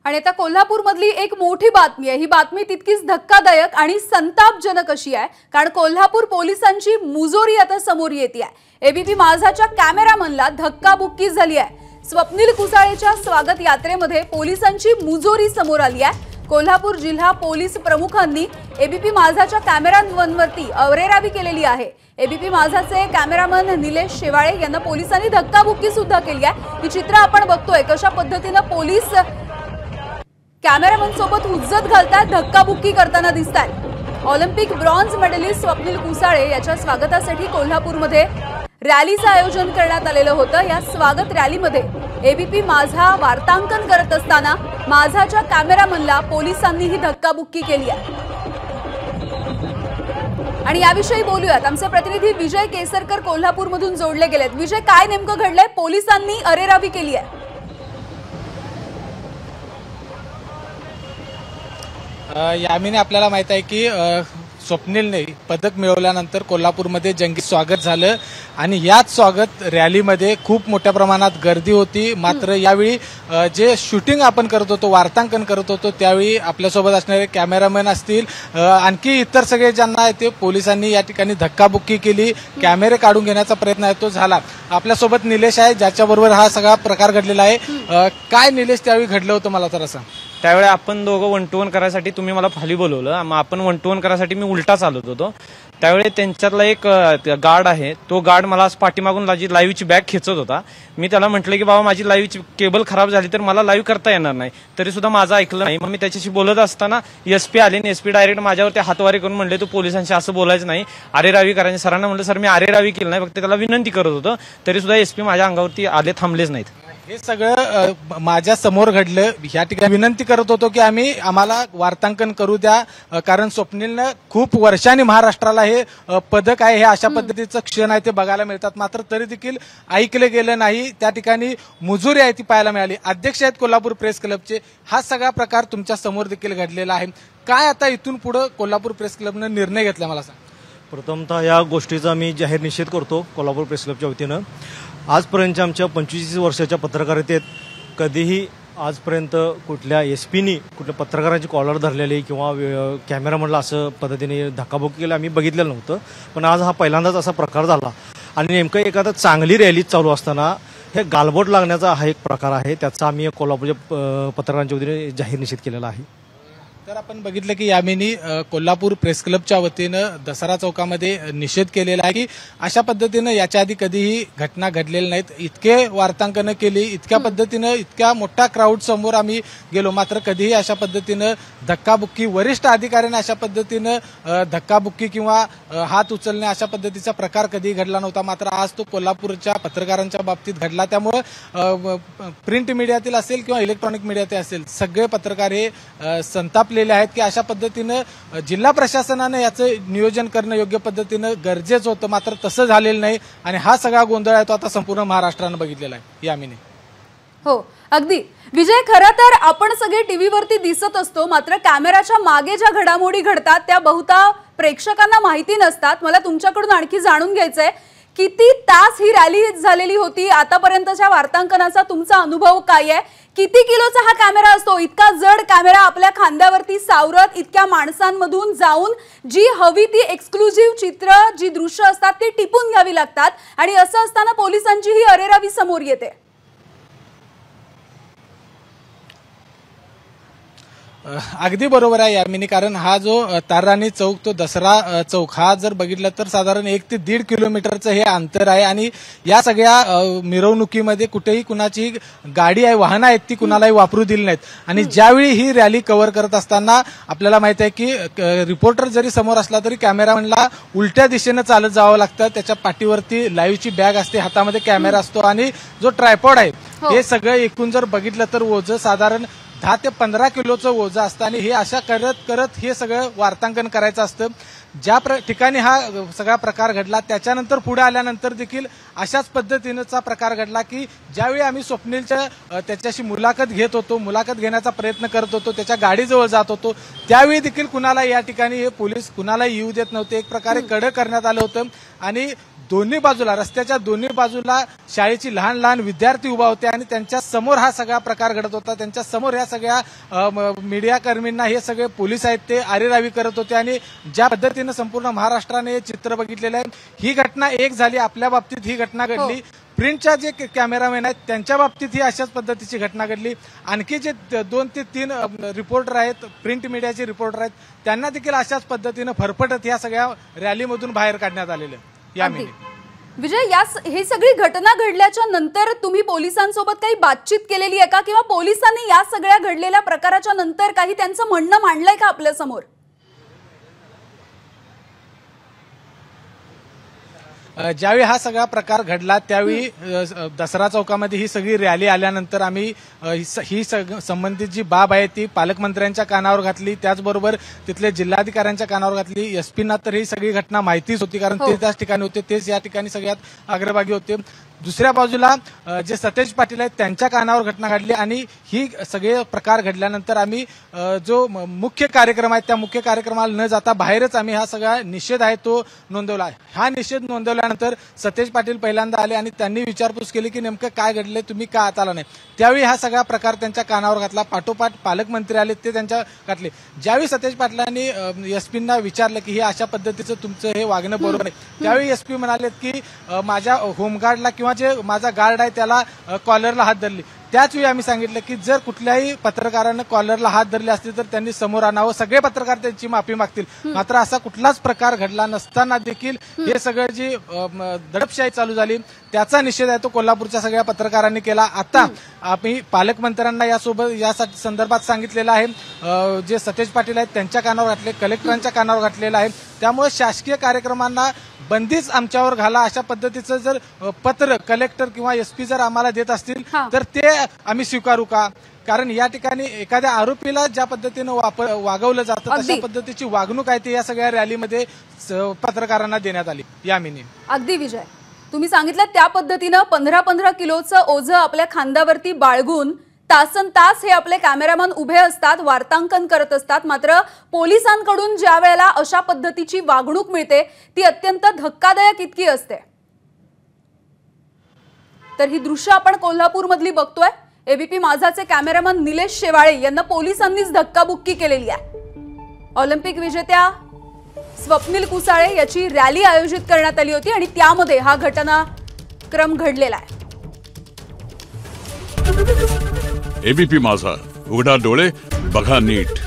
आणि आता कोल्हापूरमधली एक मोठी बातमी आहे। ही बातमी तितकीच धक्कादायक आणि संतापजनक अशी आहे, कारण कोल्हापूर पोलिसांची मुजोरी आता समोर येते आहे। एबीपी माझाच्या कॅमेरामनला धक्काबुक्की झाली आहे। स्वप्नील कुसाळेच्या स्वागत यात्रेमध्ये पोलिसांची मुजोरी समोर आली आहे। कोल्हापूर जिल्हा पोलीस प्रमुखांनी एबीपी माझाच्या कॅमेरामनवरती अवरेरावी केलेली आहे। एबीपी माझाचे कॅमेरामन निलेश शेवाळे यांना पोलिसांनी धक्काबुक्की सुद्धा केली आहे। ही चित्र आपण बघतोय कशा पद्धतीने पोलीस कॅमेरामन सोबत हुज्जत घालतात, धक्काबुक्की करताना दिसतात। Olympic bronze medallist Swapnil Kusale याच्या स्वागतासाठी कोल्हापूरमध्ये रॅलीचं आयोजन करण्यात आलेलं होतं। या स्वागत रॅलीमध्ये एबीपी माझा वार्तांकन करत असताना माझाच्या कॅमेरामनला पोलिसांनी ही धक्काबुक्की केली आहे। आणि याविषयी बोलूयात, आमचे प्रतिनिधी विजय केसरकर कोल्हापूरमधून जोडले गेलेत। विजय, काय नेमकं घडलंय? पोलिसांनी अरेरावी केली आहे। यामिनी आपल्याला माहित आहे की स्वप्नीलने पदक मिळवल्यानंतर कोल्हापूरमध्ये जंगी स्वागत झालं आणि याच स्वागत रॅलीमध्ये खूप मोठ्या प्रमाणात गर्दी होती। मात्र यावेळी जे शूटिंग आपण करत होतो, वार्तांकन करत होतो, त्यावेळी आपल्यासोबत असणारे कॅमेरामॅन असतील, आणखी इतर सगळे ज्यांना आहे ते पोलिसांनी या ठिकाणी धक्काबुक्की केली, कॅमेरे काढून घेण्याचा प्रयत्न आहे तो झाला। आपल्यासोबत निलेश आहे ज्याच्याबरोबर हा सगळा प्रकार घडलेला आहे। काय निलेश त्यावेळी घडलं होतं मला तर असं? त्यावेळी आपण दोघं 1 to 1 करायसाठी तुम्ही मला खाली बोलवलं, मग आपण 1 to 1 करायसाठी मी उलटा चालत होतो। त्यावेळी त्यांच्यातला एक गार्ड आहे, तो गार्ड मला पाठीमागून माझी लाईव्हची बॅग खेचत होता। मी त्याला म्हटलं की बाबा माझी लाईव्हची केबल खराब झाली तर मला लाईव्ह करता येणार नाही, तरी सुद्धा माझं ऐकलं नाही। मग मी त्याच्याशी बोलत असताना एसपी आले आणि एसपी डायरेक्ट माझ्यावरती हातवारी करून म्हणले तू पोलिसांशी असं बोलायचं नाही, अरेरावी करायची। सरांना म्हटलं सर मी अरेरावी केली नाही, फक्त त्याला विनंती करत होतो, तरी सुद्धा एसपी माझ्या अंगावरती आले, थांबलेच नाहीत। हे सगळं माझ्या समोर घडलं। या ठिकाणी विनंती करत होतो की आम्हाला वार्तांकन करू द्या, कारण स्वप्नीलनं खूप वर्षांनी महाराष्ट्राला हे पदक आहे, हे अशा पद्धतीचं क्षण आहे ते बघायला मिळतात, मात्र तरी देखील ऐकलं गेलं नाही। त्या ठिकाणी मुजोरी आहे ती पाहायला मिळाली। अध्यक्ष आहेत कोल्हापूर प्रेस क्लबचे। हा सगळा प्रकार तुमच्या समोर देखील घडलेला आहे। काय आता इथून पुढे कोल्हापूर प्रेस क्लबनं निर्णय घेतला मला सांग? प्रथमतः या गोष्टीचा मी जाहीर निषेध करतो कोल्हापूर प्रेस क्लबच्या वतीनं। आजपर्यंतच्या आमच्या 25 वर्षाच्या पत्रकारितेत कधीही आजपर्यंत कुठल्या एसपीनी कुठल्या पत्रकारांची कॉलर धरलेली किंवा कॅमेरामनला असं पद्धतीने धक्काबुक्की केली आम्ही बघितलेलं नव्हतं, पण आज हा पहिल्यांदाच असा प्रकार झाला। आणि नेमकं एखादा चांगली रॅली चालू असताना हे गालबोट लागण्याचा हा एक प्रकार आहे, त्याचा आम्ही कोल्हापूरच्या पत्रकारांच्या वतीने जाहीर निषेध केलेला आहे। तर आपण बघितलं की यामिनी कोल्हापूर प्रेस क्लबच्या वतीनं दसरा चौकामध्ये निषेध केलेला आहे की अशा पद्धतीनं याच्या आधी कधीही घटना घडलेल्या नाहीत। इतके वार्तांकनं केली, इतक्या पद्धतीनं इतक्या मोठ्या क्राऊड समोर आम्ही गेलो, मात्र कधीही अशा पद्धतीनं धक्काबुक्की, वरिष्ठ अधिकाऱ्यांना अशा पद्धतीनं धक्काबुक्की किंवा हात उचलणे अशा पद्धतीचा प्रकार कधीही घडला नव्हता, मात्र आज तो कोल्हापूरच्या पत्रकारांच्या बाबतीत घडला। त्यामुळे प्रिंट मीडियातील असेल किंवा इलेक्ट्रॉनिक मीडियातील असेल, सगळे पत्रकार हे संतापलेले आहेत की अशा पद्धतीनं जिल्हा प्रशासनाने याचं नियोजन करणं योग्य पद्धतीनं गरजेचं होतं, मात्र तसं झालेलं नाही आणि हा सगळा गोंधळ आहे तो आता संपूर्ण महाराष्ट्रानं बघितलेला आहे। यामिनी हो, अगदी विजय, खरं तर आपण सगळे टीव्हीवरती दिसत असतो, मात्र कॅमेराच्या मागे ज्या घडामोडी घडतात त्या बहुधा प्रेक्षकांना माहिती नसतात। मला तुमच्याकडून आणखी जाणून घ्यायचंय, किती तास ही रॅली झालेली होती? आतापर्यंतच्या वार्तांकनाचा तुमचा अनुभव काय आहे? किती किलोचा हा कॅमेरा असतो? इतका जड कॅमेरा आपल्या खांद्यावरती सावरत इतक्या माणसांमधून जाऊन जी हवी ती एक्सक्लुझिव्ह चित्र, जी दृश्य असतात ती टिपून घ्यावी लागतात, आणि असं असताना पोलिसांची ही अरेरावी समोर येते। अगदी बरोबर आहे यामिनी, कारण हा जो ताराराणी चौक, तो दसरा चौक, हा जर बघितलं तर साधारण 1 ते 1.5 किलोमीटरचं हे अंतर आहे आणि या सगळ्या मिरवणुकीमध्ये कुठेही कुणाची गाडी आहे, वाहनं आहेत ती कुणालाही वापरू दिली नाहीत। आणि ज्यावेळी ही रॅली कव्हर करत असताना आपल्याला माहित आहे की रिपोर्टर जरी समोर असला तरी कॅमेरामॅनला उलट्या दिशेनं चालत जावं लागतं। त्याच्या पाठीवरती लाईव्हची बॅग असते, हातामध्ये कॅमेरा असतो आणि जो ट्रायपॉड आहे हे सगळं एकूण जर बघितलं तर ओझं साधारण 10 ते 15 किलोचं ओझं असतं आणि हे अशा करत करत हे सगळं वार्तांकन करायचं असतं। ज्या ठिकाणी हा सगळा प्रकार घडला त्याच्यानंतर पुढे आल्यानंतर देखील अशाच पद्धतीनेचा प्रकार घडला की ज्यावेळी आम्ही स्वप्नीलच्या त्याच्याशी मुलाखत घेत होतो, मुलाखत घेण्याचा प्रयत्न करत होतो, त्याच्या गाडीजवळ जात होतो, त्यावेळी देखील कुणाला या ठिकाणी हे पोलीस कुणाला येऊ देत नव्हते। एक प्रकारे कडक करण्यात आलं होतं आणि दोन्ही बाजूला, रस्त्याच्या दोन्ही बाजूला शाळेची लहान लहान विद्यार्थी उभा होते आणि त्यांच्या समोर हा सगळा प्रकार घडत होता. त्यांच्या समोर या सगळ्या मीडिया कर्मींना हे सगळे पोलीस आहेत ते आरेरावी करत होते आणि ज्या पद्धतीनं संपूर्ण महाराष्ट्राने हे चित्र बघितलेलं आहे, ही घटना एक झाली. आपल्या बाबतीत ही घटना घडली. प्रिंटच्या जे कॅमेरामॅन आहेत त्यांच्या बाबतीत ही अशाच पद्धतीची घटना घडली. आणखी जे 2 ते 3 रिपोर्टर आहेत, प्रिंट मीडियाचे रिपोर्टर आहेत, त्यांना देखील अशाच पद्धतीनं फरफटत या सगळ्या रॅलीमधून बाहेर काढण्यात आलेलं यामिनी. विजय, हे सगळी घटना घडल्याच्या नंतर तुम्ही पोलिसांसोबत काही बातचीत केलेली आहे का, किंवा पोलिसांनी या सगळ्या घडलेल्या प्रकाराच्या नंतर काही त्यांचं म्हणणं मांडलंय का आपल्या समोर? ज्यावेळी हा सगळा प्रकार घडला त्यावेळी दसरा चौकामध्ये ही सगळी रॅली आल्यानंतर आम्ही ही संबंधित जी बाब आहे ती पालकमंत्र्यांच्या कानावर घातली, त्याचबरोबर तिथल्या जिल्हाधिकाऱ्यांच्या कानावर घातली. एसपींना तर ही सगळी घटना माहितीच होती, कारण ते त्याच ठिकाणी होते, तेच या ठिकाणी सगळ्यात अग्रभागी होते. दुसऱ्या बाजूला जे सतेज पाटील आहेत त्यांच्या कानावर घटना घडली आणि ही सगळे प्रकार घडल्यानंतर आम्ही जो मुख्य कार्यक्रम आहे त्या मुख्य कार्यक्रमाला न जाता बाहेरच आम्ही हा सगळा निषेध आहे तो नोंदवला. हा निषेध नोंदवल्यानंतर सतेज पाटील पहिल्यांदा आले आणि त्यांनी विचारपूस केली की नेमकं काय घडलंय, तुम्ही का आत आला नाही. त्यावेळी हा सगळा प्रकार त्यांच्या कानावर घातला. पाठोपाठ पालकमंत्री आले, ते त्यांच्या घातले. ज्यावेळी सतेज पाटलांनी एसपींना विचारलं की हे अशा पद्धतीचं तुमचं हे वागणं बरोबर आहे, त्यावेळी एसपी म्हणाले की माझ्या होमगार्डला किंवा जे माझा गार्ड आहे त्याला कॉलरला हात धरली. त्याच वेळी आम्ही सांगितलं की जर कुठल्याही पत्रकारानं कॉलरला हात धरले असते तर त्यांनी समोर आणावं, सगळे पत्रकार त्यांची माफी मागतील. मात्र असा कुठलाच प्रकार घडला नसताना देखील हे सगळं जी दडपशाही चालू झाली त्याचा निषेध आहे तो कोल्हापूरच्या सगळ्या पत्रकारांनी केला. आता आम्ही पालकमंत्र्यांना या संदर्भात सांगितलेलं आहे, जे सतेज पाटील आहेत त्यांच्या कानावर घातले, कलेक्टरांच्या कानावर घातलेलं आहे. त्यामुळे शासकीय कार्यक्रमांना बंदीच आमच्यावर घाला अशा पद्धतीचं जर पत्र कलेक्टर किंवा एसपी जर आम्हाला देत असतील तर ते आम्ही स्वीकारू का? कारण या ठिकाणी एखाद्या आरोपीला ज्या पद्धतीनं वागवलं जातं तशा पद्धतीची वागणूक आहे ती या सगळ्या रॅलीमध्ये पत्रकारांना देण्यात आली. यामिनी, अगदी विजय, तुम्ही सांगितलं त्या पद्धतीनं 15-15 किलोचं ओझं आपल्या खांद्यावरती बाळगून तासन तास हे आपले कॅमेरामन उभे असतात, वार्तांकन करत असतात. मात्र पोलिसांकडून ज्या वेळेला अशा पद्धतीची वागणूक मिळते ती अत्यंत धक्कादायक इतकी असते. तर ही दृश्य आपण कोल्हापूरमधली बघतोय. एबीपी माझाचे कॅमेरामन निलेश शेवाळे यांना पोलिसांनीच धक्काबुक्की केलेली आहे. ऑलिम्पिक विजेत्या स्वप्नील कुसाळे याची रॅली आयोजित करण्यात आली होती आणि त्यामध्ये हा घटनाक्रम घडलेला आहे. एबीपी माझा, उघडा डोळे बघा नीट.